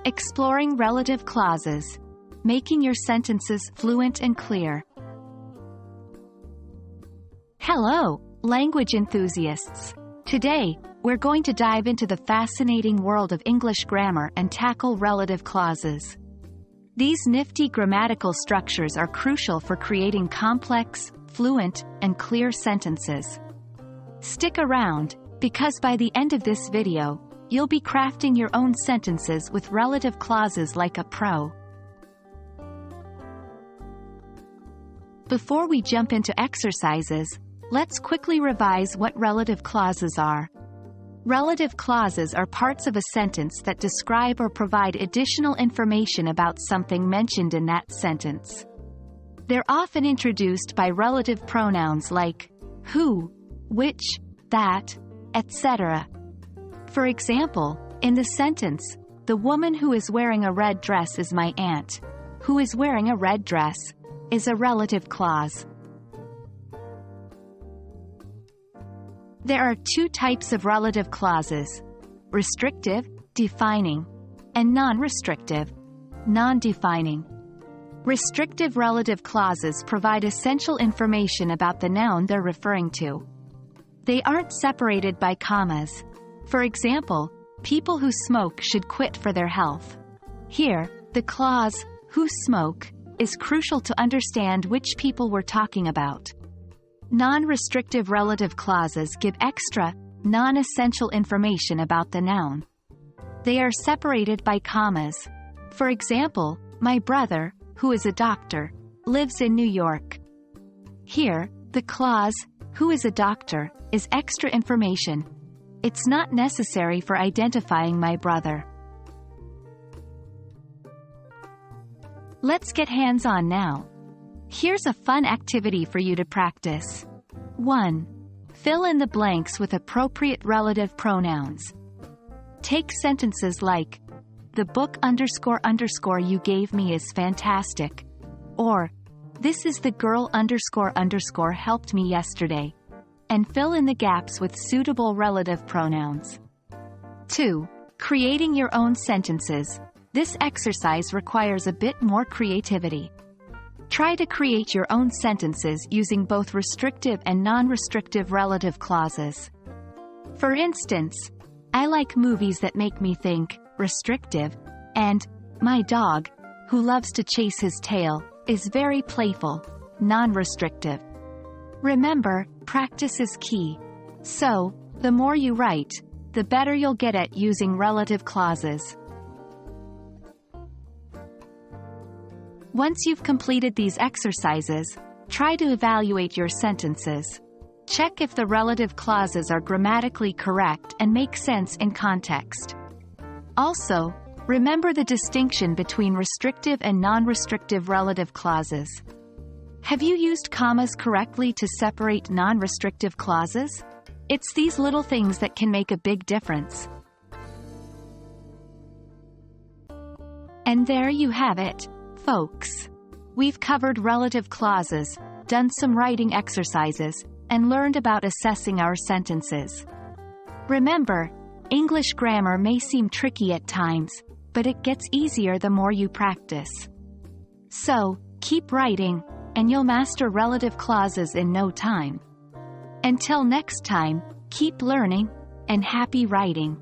Exploring relative clauses. Making your sentences fluent and clear. Hello, language enthusiasts. Today, we're going to dive into the fascinating world of English grammar and tackle relative clauses. These nifty grammatical structures are crucial for creating complex, fluent, and clear sentences. Stick around, because by the end of this video, you'll be crafting your own sentences with relative clauses like a pro. Before we jump into exercises, let's quickly revise what relative clauses are. Relative clauses are parts of a sentence that describe or provide additional information about something mentioned in that sentence. They're often introduced by relative pronouns like who, which, that, etc. For example, in the sentence, "The woman who is wearing a red dress is my aunt," "who is wearing a red dress" is a relative clause. There are two types of relative clauses: restrictive, defining, and non-restrictive, non-defining. Restrictive relative clauses provide essential information about the noun they're referring to. They aren't separated by commas. For example, people who smoke should quit for their health. Here, the clause, who smoke, is crucial to understand which people we're talking about. Non-restrictive relative clauses give extra, non-essential information about the noun. They are separated by commas. For example, my brother, who is a doctor, lives in New York. Here, the clause, who is a doctor, is extra information. It's not necessary for identifying my brother. Let's get hands-on now. Here's a fun activity for you to practice. 1. Fill in the blanks with appropriate relative pronouns. Take sentences like, "The book __ you gave me is fantastic," or "This is the girl __ helped me yesterday," and fill in the gaps with suitable relative pronouns. 2. Creating your own sentences. This exercise requires a bit more creativity. Try to create your own sentences using both restrictive and non-restrictive relative clauses. For instance, "I like movies that make me think," restrictive, and "My dog, who loves to chase his tail, is very playful," non-restrictive. Remember, practice is key. So, the more you write, the better you'll get at using relative clauses. Once you've completed these exercises, try to evaluate your sentences. Check if the relative clauses are grammatically correct and make sense in context. Also, remember the distinction between restrictive and non-restrictive relative clauses. Have you used commas correctly to separate non-restrictive clauses? It's these little things that can make a big difference. And there you have it, folks. We've covered relative clauses, done some writing exercises, and learned about assessing our sentences. Remember, English grammar may seem tricky at times, but it gets easier the more you practice. So, keep writing, and you'll master relative clauses in no time. Until next time, keep learning, and happy writing.